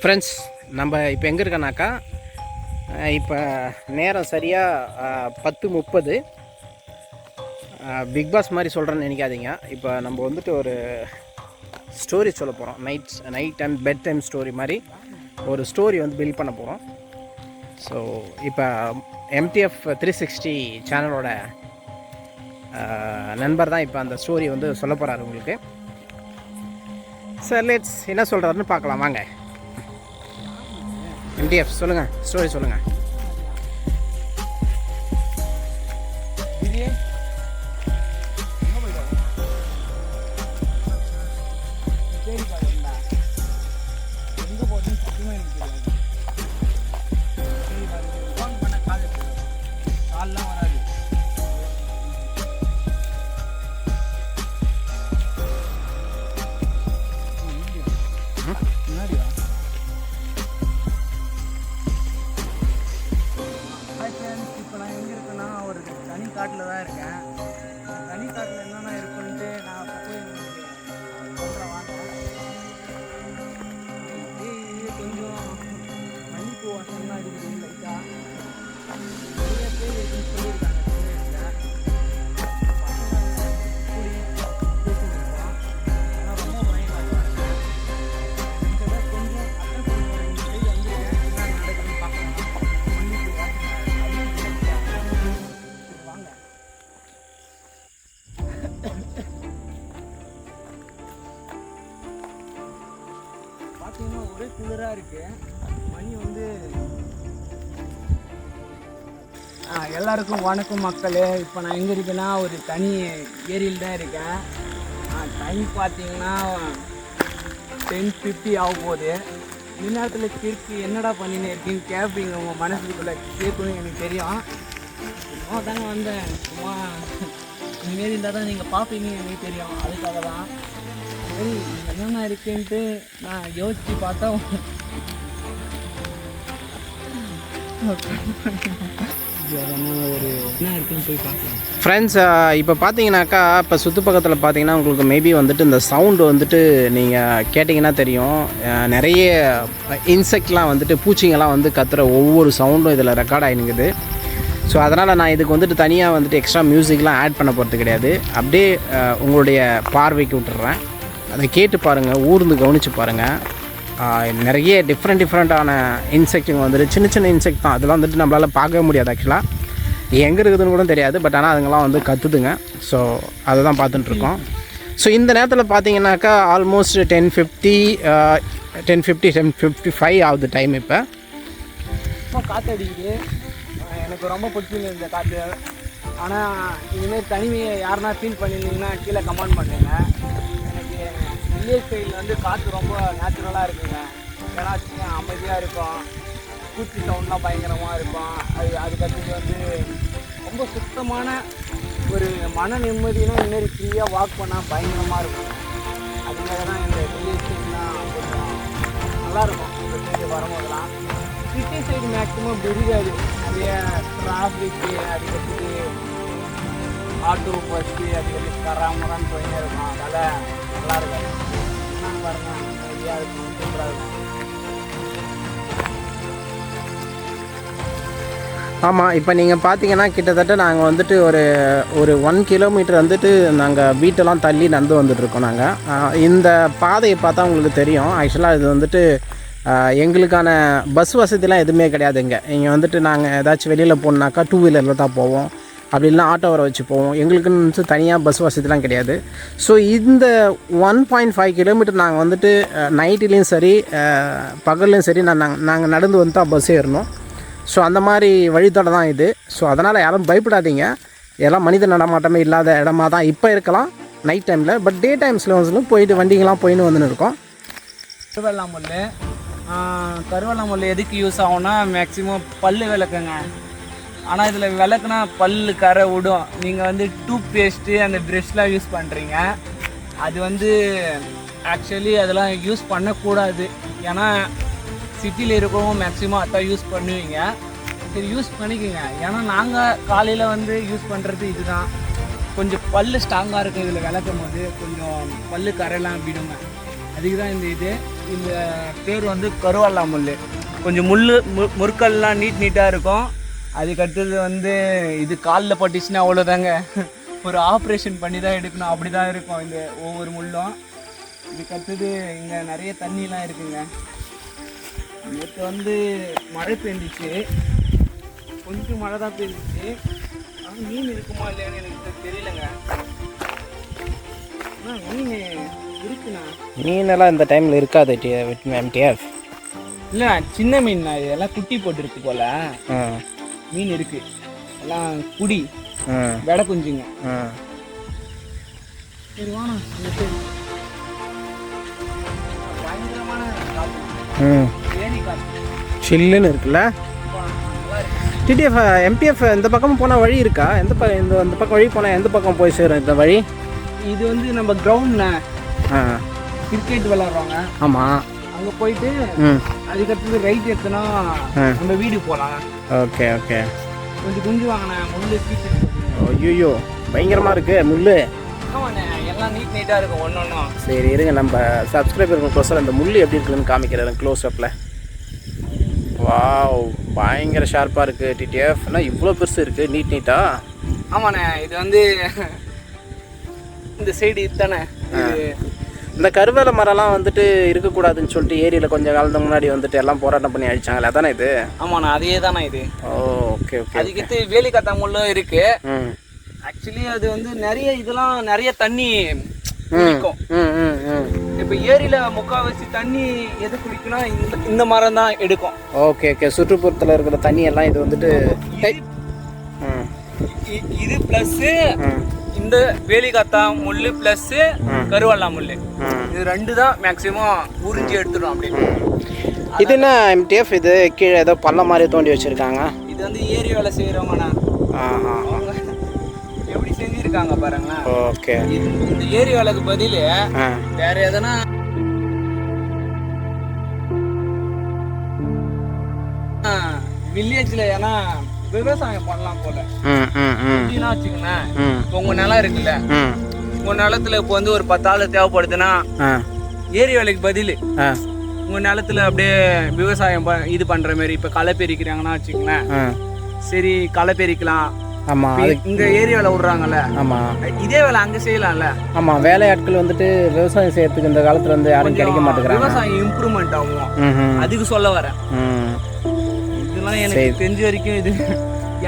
Friends, நம்ம இப்போ எங்கே இருக்கோன்னாக்கா, இப்போ நேரம் சரியாக 10:30. பிக் பாஸ் மாதிரி சொல்கிறேன்னு நினைக்காதீங்க. இப்போ நம்ம வந்துட்டு ஒரு ஸ்டோரி சொல்ல போகிறோம். Night and bedtime story மாதிரி ஒரு ஸ்டோரி வந்து பில்ட் பண்ண போகிறோம். ஸோ இப்போ MTF 360 சேனலோட நண்பர் தான் இப்போ அந்த ஸ்டோரி வந்து சொல்ல போகிறாரு உங்களுக்கு. சார் லெட்ஸ் என்ன சொல்கிறாருன்னு பார்க்கலாம் வாங்க. MTF சொல்லுங்கள், ஸ்டோரி சொல்லுங்கள். காட்டில் தான் இருக்கேன். தனி காட்டில் என்னென்ன இருக்குன்ட்டு நான் போய் சொல்கிறேன் வாங்க. கொஞ்சம் மன்னிப்பு வாசம்லாம் இருக்குது லைட்டாக. நிறைய பேர் இருக்குன்னு சொல்லியிருக்காங்க. பார்த்தீங்கன்னா ஒரே குளிராக இருக்குது. மணி வந்து எல்லாருக்கும் வணக்கம் மக்களே. இப்போ நான் எங்கே இருக்கேன்னா ஒரு தனி ஏரியில் தான் இருக்கேன். டைம் பார்த்தீங்கன்னா 10:50 ஆக போகுது. இந்நேரத்தில் கிறுக்கு என்னடா பண்ணின்னு இருக்கீங்க கேட்பீங்க, உங்கள் மனசுக்குள்ளே கேட்கணும் எனக்கு தெரியும். சும்மா தாங்க வந்தேன். சும்மா இந்தமாரி இருந்தால் தான் நீங்கள் பார்ப்பீங்க எனக்கு தெரியும். அதுக்காக தான் சரி என்னென்ன இருக்குன்ட்டு நான் யோசித்து பார்த்தா ஒரு என்ன இருக்குன்னு போய் பார்க்கலாம். ஃப்ரெண்ட்ஸ், இப்போ பார்த்தீங்கன்னாக்கா, இப்போ சுற்று பக்கத்தில் பார்த்தீங்கன்னா உங்களுக்கு மேபி வந்துட்டு இந்த சவுண்டு வந்துட்டு நீங்கள் கேட்டிங்கன்னா தெரியும். நிறைய இன்செக்ட்லாம் வந்துட்டு பூச்சிங்கெல்லாம் வந்து கத்துற ஒவ்வொரு சவுண்டும் இதில் ரெக்கார்ட் ஆகினுக்குது. ஸோ அதனால் நான் இதுக்கு வந்துட்டு தனியாக வந்துட்டு எக்ஸ்ட்ரா மியூசிக்லாம் ஆட் பண்ண போகிறது கிடையாது. அப்படியே உங்களுடைய பார்வைக்கு விட்டுறேன். அதை கேட்டு பாருங்கள், ஊர்ந்து கவனித்து பாருங்கள். நிறைய டிஃப்ரெண்ட்டான இன்செக்ட்டுங்க வந்துட்டு சின்ன சின்ன இன்செக்ட் தான். அதெல்லாம் வந்துட்டு நம்மளால் பார்க்க முடியாது. ஆக்சுவலாக எங்கே இருக்குதுன்னு கூட தெரியாது. பட் ஆனால் அதுங்கெல்லாம் வந்து கற்றுதுங்க. ஸோ அதை தான் பார்த்துட்டுருக்கோம். ஸோ இந்த நேரத்தில் பார்த்தீங்கன்னாக்கா ஆல்மோஸ்ட் 10:55 ஆகுது டைம். இப்போ காற்று அடிக்குது. எனக்கு ரொம்ப பிடிச்சிங்க இந்த காற்று. ஆனால் இதுமாரி தனிமையை யாருன்னா ஃபீல் பண்ணியிருந்தீங்கன்னா கீழே கமெண்ட் பண்ணுங்க. வில்லேஜ் சைடில் வந்து காற்று ரொம்ப நேச்சுரலாக இருக்குங்க. ஏன்னா அமைதியாக இருக்கும், பூச்சி சவுண்ட்லாம் பயங்கரமாக இருக்கும். அதுக்கடுத்து வந்து ரொம்ப சுத்தமான ஒரு மன நிம்மதினா இந்தமாரி ஃப்ரீயாக வாக் பண்ணால் பயங்கரமாக இருக்கும். அதுக்காக தான் இந்த வில்லேஜ் சைட்லாம் கொஞ்சம் நல்லாயிருக்கும். இந்த சைடு வரும்போதெல்லாம் சிட்டி சைடு மேக்ஸிமம் தெரியாது. நிறைய டிராஃபிக்கு அதுக்கடுத்து ஆட்டோ பஸ்ஸு அதுக்கடுத்து கராமரான்னு போயிட்டே இருக்கும். அதனால் நல்லா இருக்காது. என்னன்னு பாருங்கள், நிறையா இருக்கும், சூப்பராக இருக்கும். ஆமாம், இப்போ நீங்கள் பார்த்தீங்கன்னா கிட்டத்தட்ட நாங்கள் வந்துட்டு ஒரு 1 கிலோமீட்டர் வந்துட்டு நாங்கள் வீட்டெல்லாம் தள்ளி நடந்து வந்துட்டுருக்கோம். நாங்கள் இந்த பாதையை பார்த்தா உங்களுக்கு தெரியும். ஆக்சுவலாக இது வந்துட்டு எங்களுக்கான பஸ் வசதிலாம் எதுவுமே கிடையாதுங்க. இங்கே வந்துட்டு நாங்கள் ஏதாச்சும் வெளியில் போகணுன்னாக்கா 2 வீலரில் தான் போவோம். அப்படி இல்லைனா ஆட்டோ வர வச்சு போவோம். எங்களுக்குன்னு தனியாக பஸ் வசதிலாம் கிடையாது. ஸோ இந்த 1.5 கிலோமீட்டர் நாங்கள் வந்துட்டு நைட்டுலேயும் சரி பகல்லையும் சரி நாங்கள் நடந்து வந்து தான் பஸ் ஏறணும். ஸோ அந்த மாதிரி வழித்தடம் தான் இது. ஸோ அதனால் யாரும் பயப்படாதீங்க. எல்லாம் மனித நடமாட்டமே இல்லாத இடமா தான் இப்போ இருக்கலாம் நைட் டைமில். பட் டே டைம்ஸில் வந்து போயிட்டு வண்டிங்கெலாம் போயின்னு வந்துன்னு இருக்கோம். கருவேலமுள் எதுக்கு யூஸ் ஆகும்னா மேக்ஸிமம் பல் விளக்குங்க. ஆனால் இதில் விளக்குனா பல்லு கரை விடும். நீங்கள் வந்து டூத் பேஸ்ட்டு அந்த ப்ரெஷ்லாம் யூஸ் பண்ணுறீங்க. அது வந்து ஆக்சுவலி அதெல்லாம் யூஸ் பண்ணக்கூடாது. ஏன்னா சிட்டியில் இருக்கவும் மேக்ஸிமம் அதான் யூஸ் பண்ணுவீங்க. சரி யூஸ் பண்ணிக்கோங்க. ஏன்னா நாங்கள் காலையில் வந்து யூஸ் பண்ணுறது இதுதான். கொஞ்சம் பல் ஸ்ட்ராங்காக இருக்கும். இதில் விளக்கும் போது கொஞ்சம் பல் கரையெல்லாம் விடுங்க. அதுக்கு தான் இந்த பேர் வந்து கருவாலா முள். கொஞ்சம் முற்கள்லாம் நீட்டாக இருக்கும். அதுக்கடுத்தது வந்து இது காலில் பட்டுச்சுன்னா அவ்வளோதாங்க, ஒரு ஆப்ரேஷன் பண்ணி தான் எடுக்கணும், அப்படி தான் இருக்கும் இந்த ஒவ்வொரு முள்ளும். இதுக்கடுத்தது இங்கே நிறைய தண்ணிலாம் இருக்குங்க. நேற்று வந்து மழை பெஞ்சிச்சு, கொஞ்சம் மழை தான் பெஞ்சிச்சு. ஆனால் மீன் இருக்குமா இல்லையான்னு எனக்கு தெரியலங்க. ஆனால் மீன் இருக்குண்ணா. மீனெல்லாம் இந்த டைமில் இருக்காது எம்டிஎஃப். இல்லை சின்ன மீன் இதெல்லாம் குட்டி போட்டுருக்கு போல். மீன் இருக்குது, எல்லாம் குடி வெடை குஞ்சுங்க. சரி வாண்ணா. பயங்கரமான சில்லுன்னு இருக்குல்ல டிடிஎஃப். எம்டிஎஃப் இந்த பக்கம் போனால் வழி இருக்கா? எந்த இந்த பக்கம் வழி போனால் எந்த பக்கம் போய் சேரும் இந்த வழி? இது வந்து நம்ம கிரவுண்ட்ண்ணே, கிரிக்கெட் விளாட்றோங்க. ஆமாம், அங்கே போயிட்டு அதுக்கடுத்தது ரைட் எடுத்தோன்னா நம்ம வீடு போகலாம். Okay okay. கொஞ்சம் குஞ்சு வாங்கினே முள்ளு பீஸ். ஐயோ பயங்கரமாக இருக்குது முள். ஆமாண்ணே, எல்லாம் நீட்டாக இருக்கும் ஒன்று ஒன்றும். சரி இருங்க, நம்ம சப்ஸ்கிரைபருக்கு க்ளோஸில் அந்த முள் எப்படி இருக்குதுன்னு காமிக்கிறேன் க்ளோஸ் அப்பில். வாவ் பயங்கர ஷார்ப்பாக இருக்குது டிடிஎஃப். ஆனால் இவ்வளோ பெருசு இருக்குது நீட்டாக. ஆமாண்ணே, இது வந்து இந்த சைடு இதுதானே. இந்த கருவேல மரம்லாம் வந்துட்டு இருக்கக்கூடாதுன்னு சொல்லிட்டு ஏரியில் கொஞ்சம் காலத்துக்கு முன்னாடி வந்துட்டு எல்லாம் போராட்டம் பண்ணி அழிச்சாங்களே, அதானே இது? ஆமாண்ணா, அதே தானே இது. Okay okay. அதுக்கு வேலிக்கத்தா முள்ளும் இருக்கு. ஆக்சுவலி அது வந்து நிறைய தண்ணி குடிக்கும். இப்போ ஏரியில முக்கால்வாசி தண்ணி எது குடிக்குன்னா இந்த மரம் தான் எடுக்கும். Okay okay. சுற்றுப்புறத்தில் இருக்கிற தண்ணி எல்லாம் இது வந்துட்டு இது பிளஸ் இந்த வேலிக்கத்தா முள்ளு பிளஸ் கருவாலா முள்ளு, இது ரெண்டு தான் மேக்சிமம் உறிஞ்சி எடுத்துடும். அப்படின்னு இது என்ன எம்டிஎஃப்? இது கீழே ஏதோ பள்ளம் மாதிரி தோண்டி வச்சிருக்காங்க. இது வந்து ஏரி வேலை செய்யறவங்கண்ணா, எப்படி செஞ்சிருக்காங்க பாருங்களேன். ஓகே. இந்த ஏரி வேலைக்கு பதில் வேற எதனா வில்லேஜ்ல ஏன்னா விவசாயம் பண்ணலாம் போல. எப்படின்னா வச்சுக்கோங்களேன், உங்க நிலம் இருக்குல்ல, உங்க நிலத்துல இப்போ வந்து ஒரு 10 ஆள் தேவைப்படுதுன்னா ஏரி வேலைக்கு பதில் உங்க நிலத்துல அப்படியே விவசாயம் இது பண்ற மாதிரி இப்ப களை பெரிக்கிறாங்கன்னா வச்சுக்கோங்களேன், சரி களை பெரிக்கலாம். ஆமா, இங்க ஏரியால விடுறாங்கல்ல. ஆமா, இதே வேலை அங்க செய்யலாம்ல. ஆமா, வேலையாட்கள் வந்துட்டு விவசாயம் செய்யறதுக்கு இந்த காலத்துல வந்து யாரும் கிடைக்க மாட்டேங்கிறாங்க. விவசாயம் இம்ப்ரூவ்மெண்ட் ஆகும், அதுக்கு சொல்ல வரேன். இதெல்லாம் எனக்கு தெரிஞ்ச வரைக்கும் இது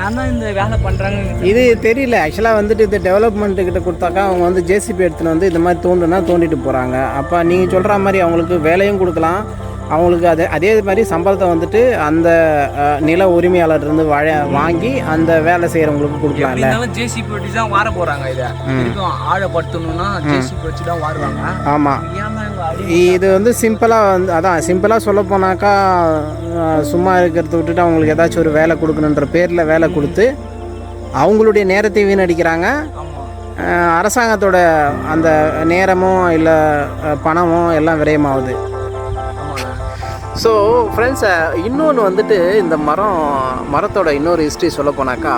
ஏன்னா இந்த வேலை பண்றாங்க இது தெரியல. ஆக்சுவலாக வந்துட்டு இது டெவலப்மெண்ட்டு கிட்ட கொடுத்தாக்கா அவங்க வந்து ஜேசிபி எடுத்துன்னு வந்து இந்த மாதிரி தோண்டிட்டு போகிறாங்க. அப்போ நீங்கள் சொல்கிற மாதிரி அவங்களுக்கு வேலையும் கொடுக்கலாம், அவங்களுக்கு அதே மாதிரி சம்பளத்தை வந்துட்டு அந்த நில உரிமையாளர் இருந்து வாங்கி அந்த வேலை செய்கிறவங்களுக்கு கொடுக்கலாம்ல. ஜேசிபி வச்சு தான் வார போகிறாங்க, இதை ஆழப்படுத்தணும்னா ஜேசிபி வச்சு தான் வாருவாங்க. ஆமாம், இது வந்து சிம்பிளாக வந்து அதான் சிம்பிளாக சொல்ல போனாக்கா சும்மா இருக்கிறத விட்டுட்டு அவங்களுக்கு ஏதாச்சும் ஒரு வேலை கொடுக்கணுன்ற பேரில் வேலை கொடுத்து அவங்களுடைய நேரத்தை வீணடிக்கிறாங்க. அரசாங்கத்தோட அந்த நேரமோ இல்லை பணமோ எல்லாம் விரயமாகுது. ஸோ ஃப்ரெண்ட்ஸ், இன்னொன்று வந்துட்டு இந்த மரத்தோட இன்னொரு ஹிஸ்ட்ரி சொல்ல போனாக்கா,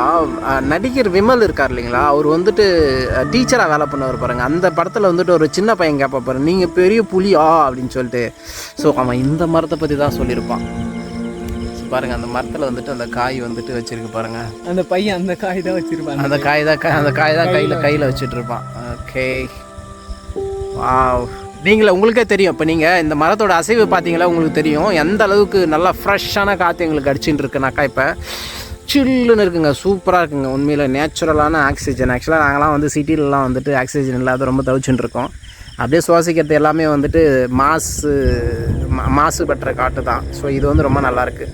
நடிகர் விமல் இருக்கார் இல்லைங்களா, அவர் வந்துட்டு டீச்சராக வேலை பண்ணவர் பாருங்கள். அந்த படத்தில் வந்துட்டு ஒரு சின்ன பையன் கேட்பா பாருங்க, நீங்கள் பெரிய புலியா அப்படின்னு சொல்லிட்டு. ஸோ அவன் இந்த மரத்தை பற்றி தான் சொல்லியிருப்பான். பாருங்கள், அந்த மரத்தில் வந்துட்டு அந்த காய் வந்துட்டு வச்சுருக்கு பாருங்கள். அந்த பையன் அந்த காய் தான் வச்சுருப்பான், அந்த காய் தான் கையில் வச்சுட்டு இருப்பான். Okay, wow. உங்களுக்கே தெரியும், இப்போ நீங்கள் இந்த மரத்தோட அசைவு பார்த்தீங்களா, உங்களுக்கு தெரியும் எந்த அளவுக்கு நல்லா ஃப்ரெஷ்ஷான காற்று எங்களுக்கு அடிச்சுட்டு இருக்குனாக்கா. இப்போ சில்லுன்னு இருக்குங்க, சூப்பராக இருக்குங்க, உண்மையில் நேச்சுரலான ஆக்சிஜன். ஆக்சுவலாக நாங்களாம் வந்து சிட்டிலலாம் வந்துட்டு ஆக்சிஜன் இல்லாத ரொம்ப தவிச்சுட்டு இருக்கோம். அப்படியே சுவாசிக்கிறது எல்லாமே வந்துட்டு மாசுபற்ற காற்று தான். ஸோ இது வந்து ரொம்ப நல்லாயிருக்கு.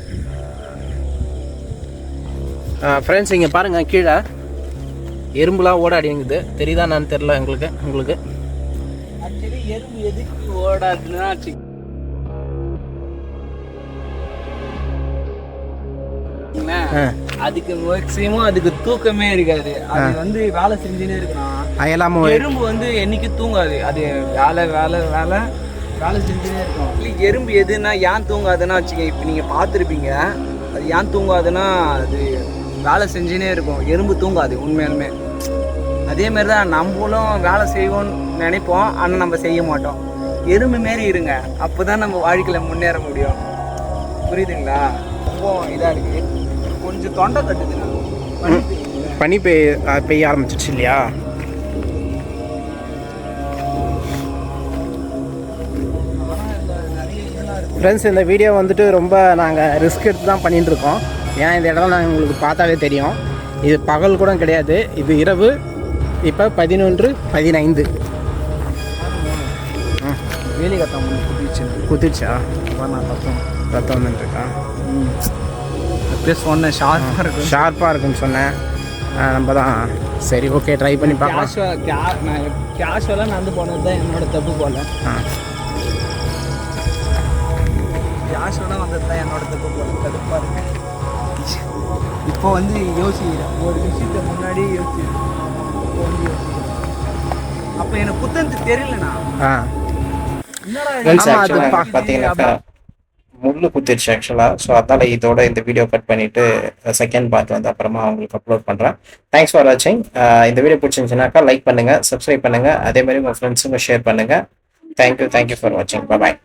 ஃப்ரெண்ட்ஸ், இங்கே பாருங்கள், கீழே எறும்புலாம் ஓடாடிங்குது, தெரியுதா நான் தெரில உங்களுக்கு. எறும்பு எதுக்கு ஓடாதுன்னா அதுக்கு மேக்ஸிமம் அதுக்கு தூக்கமே இருக்காது, அது வந்து வேலை செஞ்சுனே இருக்கணும். எறும்பு வந்து என்னைக்கு தூங்காது, அது வேலை செஞ்சுனே இருக்கும். எறும்பு எதுன்னா ஏன் தூங்காதுன்னா வச்சுக்க, இப்போ நீங்கள் பார்த்துருப்பீங்க, அது ஏன் தூங்காதுன்னா அது வேலை செஞ்சுனே இருக்கும். எறும்பு தூங்காது உண்மையாலுமே. அதே மாதிரி தான் நம்மளும் வேலை செய்வோம்னு நினைப்போம், ஆனால் நம்ம செய்ய மாட்டோம். எறும்பு மாரி இருங்க, அப்போ தான் நம்ம வாழ்க்கையில் முன்னேற முடியும். புரியுதுங்களா? ரொம்ப இதாக இருக்குது. கொஞ்சம் தொண்டை கட்டுதுண்ணா. பனி பெய்ய ஆரம்பிச்சிச்சு இல்லையா? ஃப்ரெண்ட்ஸ், இந்த வீடியோ வந்துட்டு ரொம்ப நாங்கள் ரிஸ்க் எடுத்து தான் பண்ணிட்டு இருக்கோம். ஏன்னா இந்த இடம் நாங்கள் உங்களுக்கு பார்த்தாவே தெரியும், இது பகல் கூட கிடையாது, இது இரவு. இப்போ 11:15. வேலி கத்தம் குதிச்சா நான் கத்தம் ரத்தம் வந்துட்டுருக்கா. அப்படியே சொன்னேன், ஷார்ப்பாக இருக்குன்னு சொன்னேன். நம்ம தான் சரி ஓகே ட்ரை பண்ணி பார்க்கலாம். நான் கேஷுவலாக நடந்து போனது தான் என்னோட தப்பு போல. கேஷுவலாக வந்தது தான் என்னோட தப்பு போல. கடுப்பாக இருக்கு. இப்போ வந்து யோசிக்கிறேன், ஒரு விஷயத்தை முன்னாடி யோசிக்கிறேன். இப்போ வந்து யோசிக்கிறேன். அப்போ எனக்கு புத்தகத்துக்கு தெரியலண்ணா. பார்த்தீங்கன்னாக்கா முள்ளு குத்திருச்சு ஆக்சுவலாக. ஸோ அதனால் இதோட இந்த வீடியோ கட் பண்ணிவிட்டு செகண்ட் பார்ட் வந்து அப்புறமா அவங்களுக்கு அப்லோட் பண்ணுறேன். தேங்க்ஸ் ஃபார் வாட்சிங். இந்த வீடியோ பிடிச்சிருந்துச்சுனாக்கா லைக் பண்ணுங்கள், சப்ஸ்கிரைப் பண்ணுங்கள், அதே மாதிரி உங்கள் ஃப்ரெண்ட்ஸுங்க ஷேர் பண்ணுங்கள். தேங்க்யூ ஃபார் வாட்சிங். பாய்.